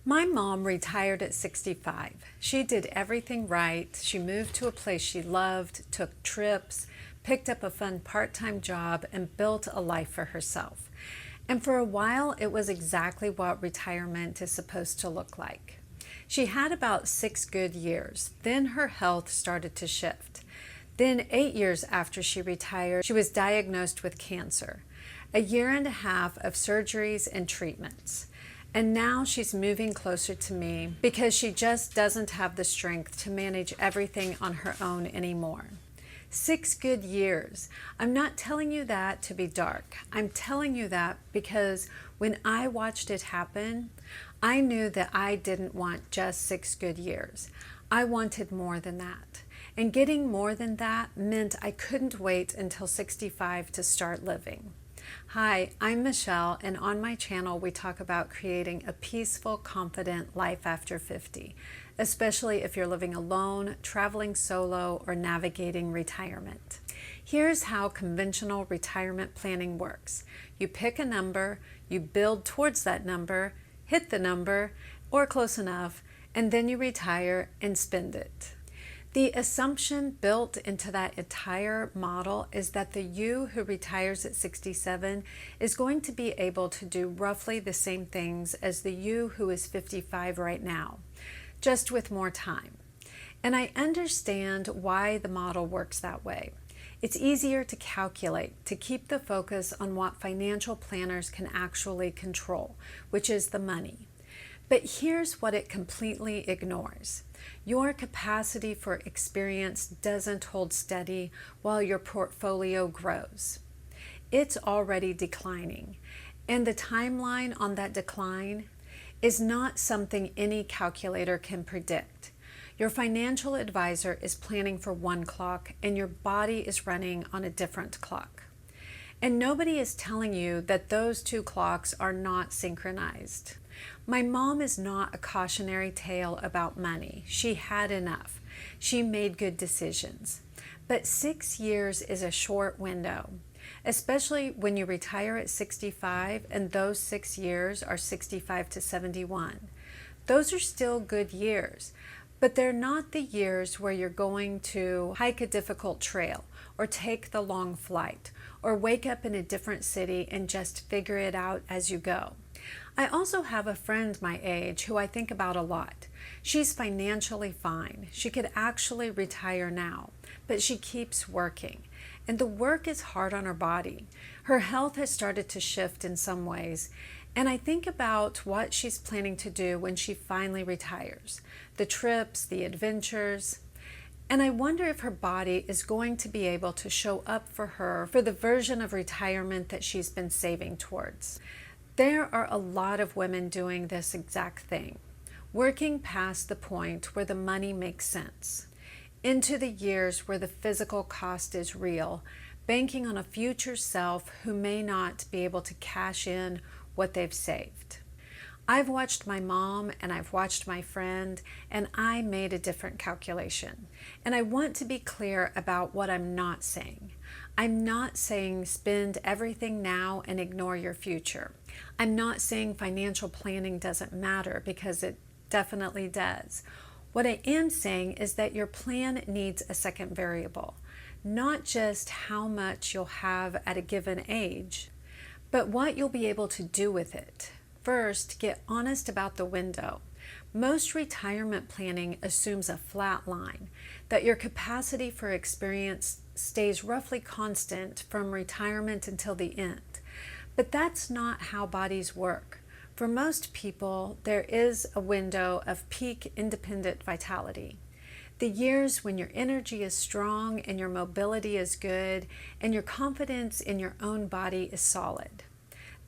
My mom retired at 65. She did everything right. She moved to a place she loved, took trips, picked up a fun part-time job, and built a life for herself. And for a while, it was exactly what retirement is supposed to look like. She had about 6 good years. Then her health started to shift. Then 8 years after she retired, she was diagnosed with cancer. A year and a half of surgeries and treatments. And now she's moving closer to me because she just doesn't have the strength to manage everything on her own anymore. 6 good years. I'm not telling you that to be dark. I'm telling you that because when I watched it happen, I knew that I didn't want just 6 good years. I wanted more than that. And getting more than that meant I couldn't wait until 65 to start living. Hi, I'm Michelle, and on my channel we talk about creating a peaceful, confident life after 50, especially if you're living alone, traveling solo, or navigating retirement. Here's how conventional retirement planning works. You pick a number, you build towards that number, hit the number, or close enough, and then you retire and spend it. The assumption built into that entire model is that the you who retires at 67 is going to be able to do roughly the same things as the you who is 55 right now, just with more time. And I understand why the model works that way. It's easier to calculate, to keep the focus on what financial planners can actually control, which is the money. But here's what it completely ignores. Your capacity for experience doesn't hold steady while your portfolio grows. It's already declining, and the timeline on that decline is not something any calculator can predict. Your financial advisor is planning for one clock, and your body is running on a different clock. And nobody is telling you that those two clocks are not synchronized. My mom is not a cautionary tale about money. She had enough. She made good decisions. But 6 years is a short window, especially when you retire at 65 and those 6 years are 65 to 71. Those are still good years, but they're not the years where you're going to hike a difficult trail or take the long flight or wake up in a different city and just figure it out as you go. I also have a friend my age who I think about a lot. She's financially fine. She could actually retire now, but she keeps working. And the work is hard on her body. Her health has started to shift in some ways. And I think about what she's planning to do when she finally retires. The trips, the adventures. And I wonder if her body is going to be able to show up for her for the version of retirement that she's been saving towards. There are a lot of women doing this exact thing, working past the point where the money makes sense, into the years where the physical cost is real, banking on a future self who may not be able to cash in what they've saved. I've watched my mom and I've watched my friend, and I made a different calculation. And I want to be clear about what I'm not saying. I'm not saying spend everything now and ignore your future. I'm not saying financial planning doesn't matter, because it definitely does. What I am saying is that your plan needs a second variable, not just how much you'll have at a given age, but what you'll be able to do with it. First, get honest about the window. Most retirement planning assumes a flat line, that your capacity for experience stays roughly constant from retirement until the end. But that's not how bodies work. For most people, there is a window of peak independent vitality. The years when your energy is strong and your mobility is good and your confidence in your own body is solid.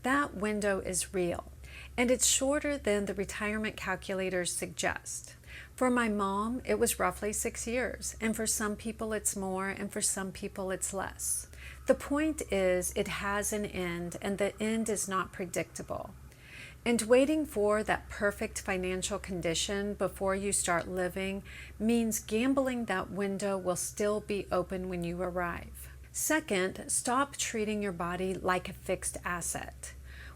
That window is real. And it's shorter than the retirement calculators suggest. For my mom, it was roughly 6 years, and for some people it's more, and for some people it's less. The point is, it has an end, and the end is not predictable. And waiting for that perfect financial condition before you start living means gambling that window will still be open when you arrive. Second, stop treating your body like a fixed asset.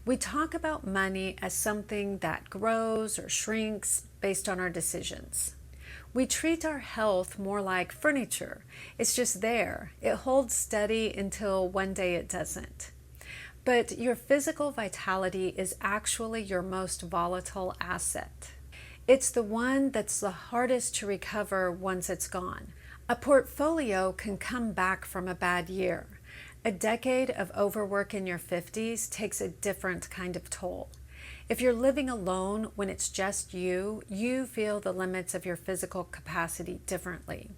We talk about money as something that grows or shrinks based on our decisions. We treat our health more like furniture. It's just there. It holds steady until one day it doesn't. But your physical vitality is actually your most volatile asset. It's the one that's the hardest to recover once it's gone. A portfolio can come back from a bad year. A decade of overwork in your 50s takes a different kind of toll. If you're living alone when it's just you, you feel the limits of your physical capacity differently.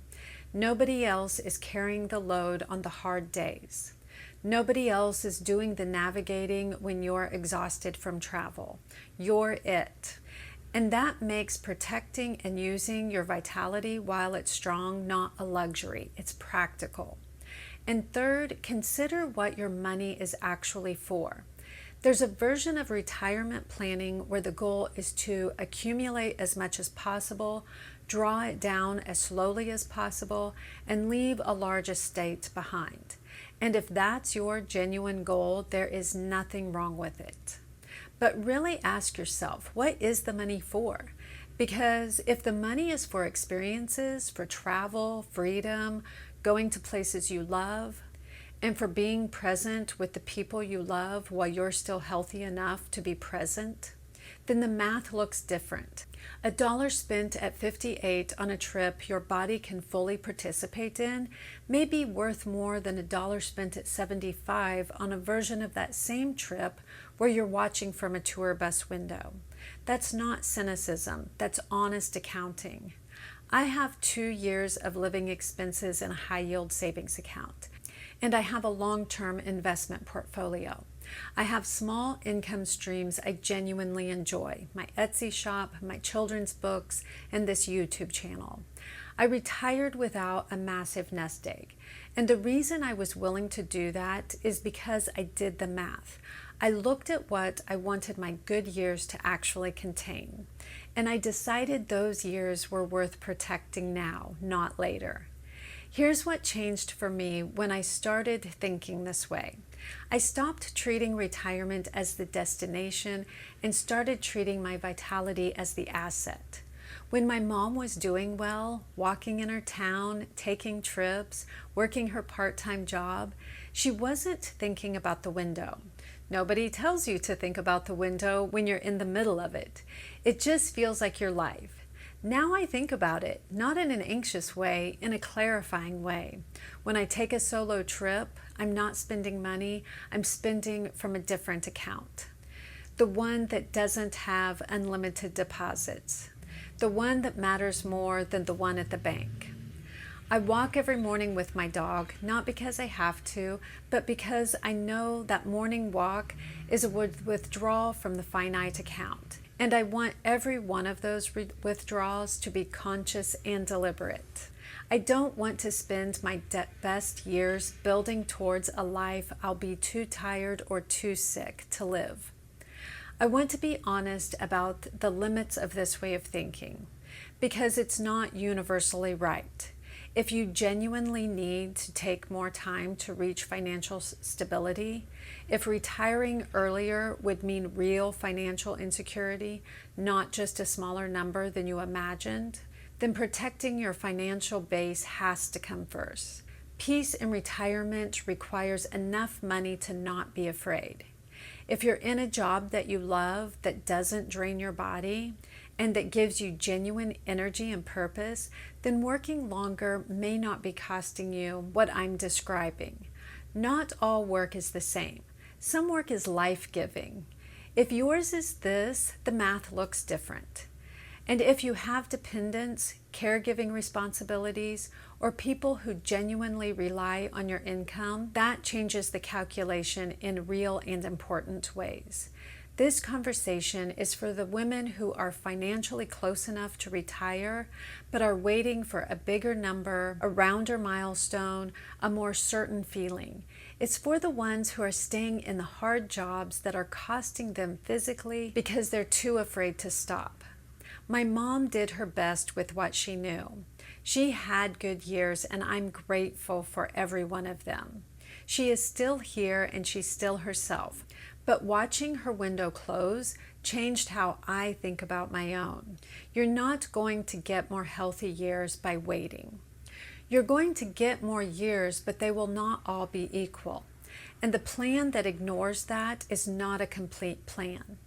Nobody else is carrying the load on the hard days. Nobody else is doing the navigating when you're exhausted from travel. You're it. And that makes protecting and using your vitality while it's strong not a luxury, it's practical. And third, consider what your money is actually for. There's a version of retirement planning where the goal is to accumulate as much as possible, draw it down as slowly as possible, and leave a large estate behind. And if that's your genuine goal, there is nothing wrong with it. But really ask yourself, what is the money for? Because if the money is for experiences, for travel, freedom, going to places you love, and for being present with the people you love while you're still healthy enough to be present, then the math looks different. $1 spent at 58 on a trip your body can fully participate in may be worth more than $1 spent at 75 on a version of that same trip where you're watching from a tour bus window. That's not cynicism, that's honest accounting. I have 2 years of living expenses in a high-yield savings account, and I have a long-term investment portfolio. I have small income streams I genuinely enjoy, my Etsy shop, my children's books, and this YouTube channel. I retired without a massive nest egg, and the reason I was willing to do that is because I did the math. I looked at what I wanted my good years to actually contain, and I decided those years were worth protecting now, not later. Here's what changed for me when I started thinking this way. I stopped treating retirement as the destination and started treating my vitality as the asset. When my mom was doing well, walking in her town, taking trips, working her part-time job, she wasn't thinking about the window. Nobody tells you to think about the window when you're in the middle of it. It just feels like your life. Now I think about it, not in an anxious way, in a clarifying way. When I take a solo trip, I'm not spending money, I'm spending from a different account. The one that doesn't have unlimited deposits. The one that matters more than the one at the bank. I walk every morning with my dog, not because I have to, but because I know that morning walk is a withdrawal from the finite account. And I want every one of those withdrawals to be conscious and deliberate. I don't want to spend my best years building towards a life I'll be too tired or too sick to live. I want to be honest about the limits of this way of thinking, because it's not universally right. If you genuinely need to take more time to reach financial stability, if retiring earlier would mean real financial insecurity, not just a smaller number than you imagined, then protecting your financial base has to come first. Peace in retirement requires enough money to not be afraid. If you're in a job that you love, that doesn't drain your body, and that gives you genuine energy and purpose, then working longer may not be costing you what I'm describing. Not all work is the same. Some work is life-giving. If yours is this, the math looks different. And if you have dependents, caregiving responsibilities, or people who genuinely rely on your income, that changes the calculation in real and important ways. This conversation is for the women who are financially close enough to retire, but are waiting for a bigger number, a rounder milestone, a more certain feeling. It's for the ones who are staying in the hard jobs that are costing them physically because they're too afraid to stop. My mom did her best with what she knew. She had good years, and I'm grateful for every one of them. She is still here, and she's still herself. But watching her window close changed how I think about my own. You're not going to get more healthy years by waiting. You're going to get more years, but they will not all be equal. And the plan that ignores that is not a complete plan.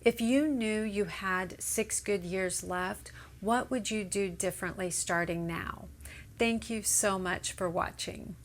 If you knew you had 6 good years left, what would you do differently starting now? Thank you so much for watching.